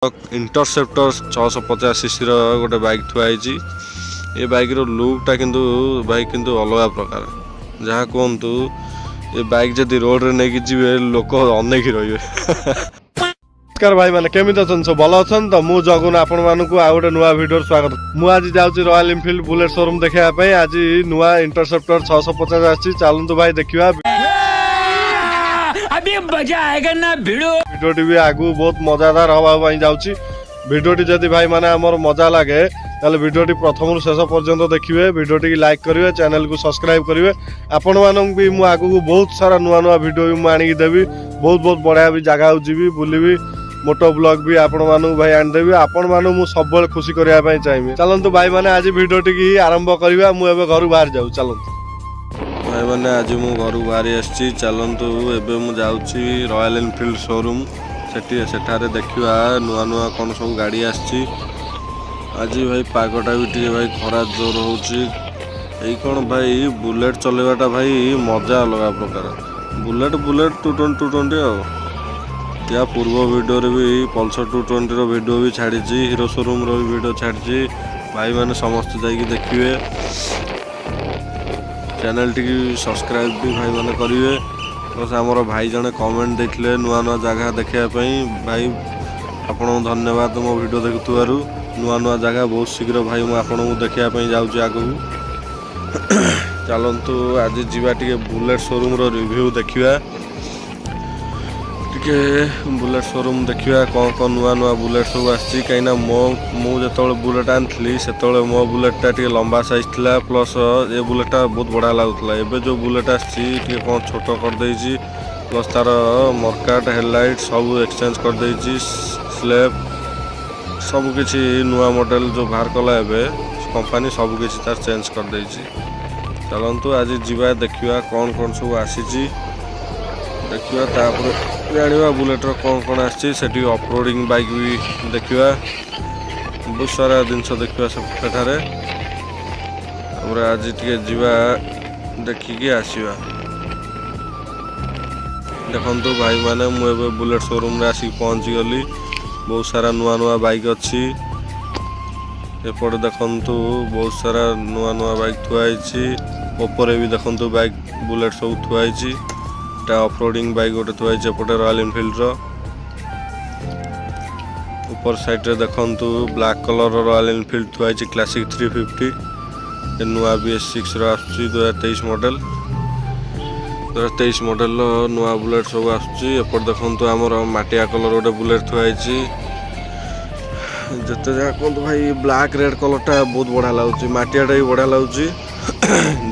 Interceptor 650 CC गोटे bike थुआई। ये bike रो लुकटा किंतु बाइक किंतु अलग प्रकार जहाँ कहतु ये बाइक जदि रोड रे नहीं जी लोक अनेक रही। नमस्कार भाई मैंने केमी अच्छा सब भल अच्छा तो मुझे जगुन आपण मानक आ गए नुआ भिडियो स्वागत। मुझे जाऊँगी रॉयल एनफील्ड बुलेट शोरूम देखापी। आज नुआ इंटरसेप्टर 650 आसी चलतु भाई देखा अभी मजा आएगा ना भिडियोटी भी आगु बहुत मजादार हवा जाऊँगी। भिडियोटी जदि भाई माने आमर मजा लगे ताले भिडियोटी प्रथम शेष पर्यंत देखिए। भिडियोटी लाइक करेंगे, चैनल को सब्सक्राइब करेंगे। आपण मानक भी मुझे आगू बहुत सारा नुआ नुआ भिडियो भी मुझे आणिकी देवी। बहुत बहुत बढ़िया भी जगह जी बुलबी मोटो ब्लॉग भी आपण मानक भाई आनीदेवी। आपण मानक मुझे सब खुशी करने चाहिए। चलतु भाई मैंने आज भिडियोटी की आरंभ करवा। मुझे घर बाहर जाऊँ चलतु भाई मैंने आज मु घर बाहर आसी। चलतु एवं मुझे रॉयल एनफील्ड शोरूम सेठारे देखा नुआ नुआ कौन सब गाड़ी आसी। आज भाई पागटा भी टे भाई खरा जोर हो कौन भाई बुलेट चलवाटा भाई मजा अलग प्रकार। बुलेट बुलेट 220 या पूर्व वीडियो रे भी पल्सर 220 रो वीडियो भी छाड़ी, हीरो शोरूम रो भी वीडियो छाड़ी। भाई मैंने समस्त जाइए देखिए। चैनल टी सब्सक्राइब भी भाई मैंने करेंगे। बस आमर भाई जने कमेंट देते नुआ नुआ जगह देखापी। भाई आपन धन्यवाद मो वीडियो देखुवर। नुआ नुआ जगह बहुत शीघ्र भाई मुझे आपन को देखापी जाऊँगी आगू। चलतु आज जीवा टे बुलेट शोरूम रो रिव्यू देखा। टे बुलेट शोरूम देखा कौन कौन नुआ नुआ बुलेट सब आसी। कहीं मुझे बुलेट आनी से मो बुलेटा टे लंबा साइज था। प्लस ये बुलेटा बहुत बढ़िया लगुला। एवं जो बुलेट आसी कौन छोट करदे। प्लस तार मर्काट हेडलाइट सब एक्सचेंज करदे। स्लेप सबकि नुआ मॉडल जो बाहर कला कंपनी सबकि तार चेंज करदे। चलतु आज जीवा देखा कौन कौन सब आसी देखा। जाना बुलेटर कौन कौन आसी। ऑफरोडिंग बाइक भी देखा। बहुत सारा जिनस देखा सेठारे। आज टे जीवा देखिकी आसवा। देखु भाई माने मुझे बुलेट शोरूम आसिक पहुँची गली। बहुत सारा नुआ नुआ बाइक अच्छी। एपटे देखु बहुत सारा नुआ नुआ बाइक थुआई। ऊपर भी देखु बाइक बुलेट सब थुआई। ऑफरोडिंग बाइक गोटे थुआई एपटे रॉयल एनफील्ड रो। ऊपर साइड रे देखु ब्लैक कलर रॉयल एनफील्ड थुआई क्लासिक 350। नुआ BS6 रो आसुची 2023 मॉडल। 2023 मॉडल नुआ बुलेट सब आसुची। एपटे देखु आमर माटिया कलर गोटे बुलेट थुआई। जिते जहाँ कहतु भाई ब्लैक रेड कलरटा बहुत बढ़िया लगुच। माटियाटा भी बढ़िया लगुच।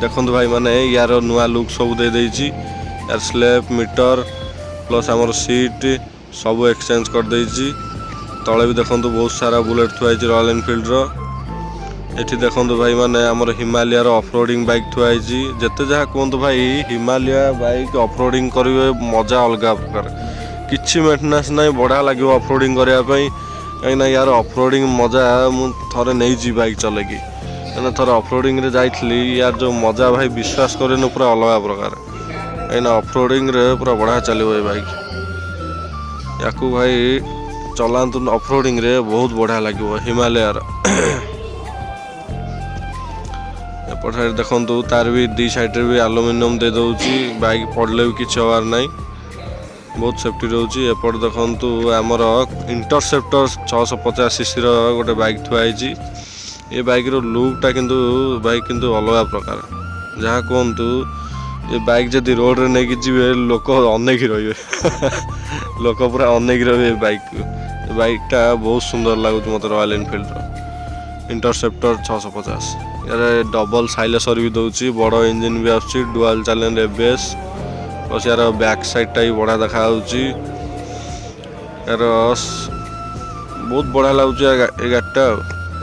देखु भाई माने यार नुआ लुक सब दे देइची। यार स्लेप मीटर प्लस आमर सीट सब एक्सचेंज कर देइची। तले भी देखु बहुत सारा बुलेट थुआई रॉयल एनफील्ड रो। एठी देखु भाई माने आमर हिमालय ऑफरोडिंग बाइक थुआई। जिते जहाँ कहतु भाई हिमालय बाइक ऑफरोडिंग करेंगे मजा अलग प्रकार। किसी मेंटेनेंस ना बढ़िया लगे ऑफरोडिंग करने कहीं यार ऑफरोडिंग मजा मुझे नहीं बाइक चलेगी। कहीं थर ऑफरोडिंग रे जाइली यार जो मजा भाई विश्वास करेन पूरा अलग प्रकार। कहीं ऑफरोडिंग रे पूरा बढ़िया चलो ये बाइक। या भाई चलातु ऑफरोडिंग रे बहुत बढ़िया लगे हिमालय। एपट साइड देखु तार भी दी साइड भी एल्युमिनियम दे दौची। बाइक पड़े भी किसी हबार ना बहुत सेफ्टी रोचे। एपट देखु आमर इंटरसेप्टर 650 सीसी गोटे बाइक थुआई। ये बाइक रो लुकटा किंतु बाइक किंतु अलग प्रकार जहाँ कहतु ये बाइक जदि रोड रे नहीं जी लोक अनेक रही। लोक पूरा अनेक रही बाइकटा बहुत सुंदर लगुच मत रॉयल एनफील्ड इंटरसेप्टर 650। यार डबल साइलेंसर भी दौची। बड़ इंजिन भी आसुची डुअल चैनल ABS। प्लस यार बैक साइडटा भी बढ़िया देखा। यार बहुत बढ़िया लगुच ये गाड़ीटा।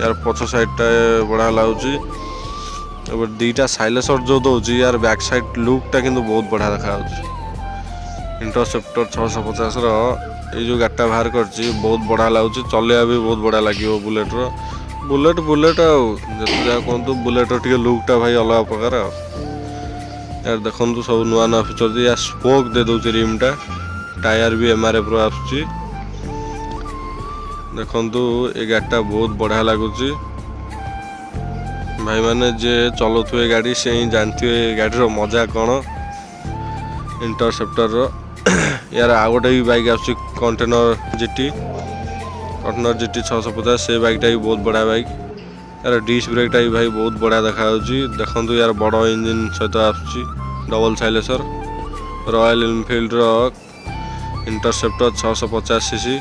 यार पछ साइडटा बढ़िया लगुच। दीटा साइलेंसर जो दौची यार बैक साइड लुकटा किंतु बहुत बढ़िया देखा। इंटरसेप्टर 650 रो ये जो गाड़ीटा बाहर करची बहुत बढ़िया लगुच। चलवा भी बहुत बढ़िया लगे बुलेट रो। बुलेट बुलेट जहाँ कहतु बुलेट टे लुकटा भाई अलग प्रकार। यार देखु सब नुआ नुआ फीचर। यार स्पोक दे दौची रिमटा। टायर भी MRF रो आसुची। देखंतु ए गाड़ीटा बहुत बढ़िया लगुच भाई माने जे चलाउथुए गाड़ी से ही जानथिए गाड़ी मजा कौन। इंटरसेप्टर यार आ गोटे भी बाइक आस कंटेनर जीटी 650 से बाइकटा भी बहुत बढ़िया बाइक। यार डिस्क ब्रेकटा भी भाई बहुत बढ़िया देखा देखु यार बड़ इंजिन सहित आसुची double silencer Royal Enfield Interceptor 650 CC.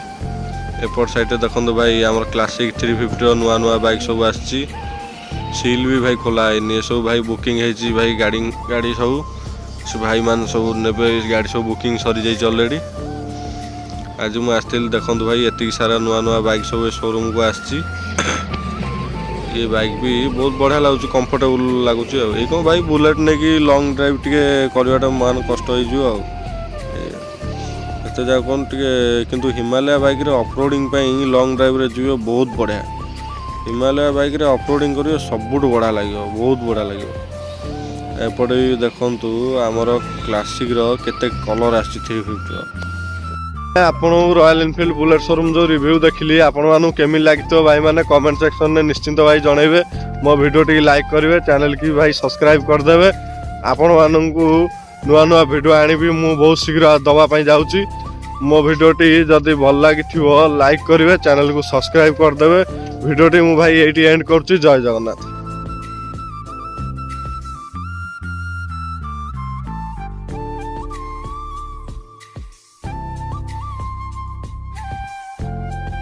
एपट साइड देखो भाई आम क्लासिक 350 नुआ नुआ बाइक सब आसी सील भी भाई खोला है सब भाई बुकिंग है भाई गाड़ी सब से भाई मान सब ने गाड़ी सब बुकिंग सरी जाइए ऑलरेडी। आज मुझे आसती देखो भाई एति सारा नुआ नुआ बाइक सब शोरूम को आसी ये बाइक भी बहुत बढ़िया लगुच कंफर्टेबल लगुच ये कौन भाई बुलेट नहीं कि लॉन्ग ड्राइव टे करवाटा मान कष्ट हो जा कौन टे किंतु हिमालय बाइक रे ऑफरोडिंग लॉन्ग ड्राइव रे जीव बहुत बढ़िया। हिमालय बाइक रे ऑफरोडिंग करियो सबुठ बढ़िया लगे बहुत बढ़िया लगे। एपटे भी देखंतु आमर क्लासिक रो केते कलर आछि 350 आपण रॉयल एनफील्ड बुलेट शोरूम जो रिव्यू देखली आपण मानु केमी लागितो भाई माने कमेंट सेक्शन में निश्चिंत भाई जनइबे। मो वीडियो टी लाइक करिवे चैनल की भाई सब्सक्राइब कर देबे। आपण माननकु नुआ नुआ वीडियो आनी भी मु बहुत शीघ्र दवा पई जाउची। मो वीडियो टी जदी भल लागिथिवो लाइक करिवे चैनल को सब्सक्राइब कर देबे। वीडियो टी मु भाई एटी एंड करची। जय जगन्नाथ।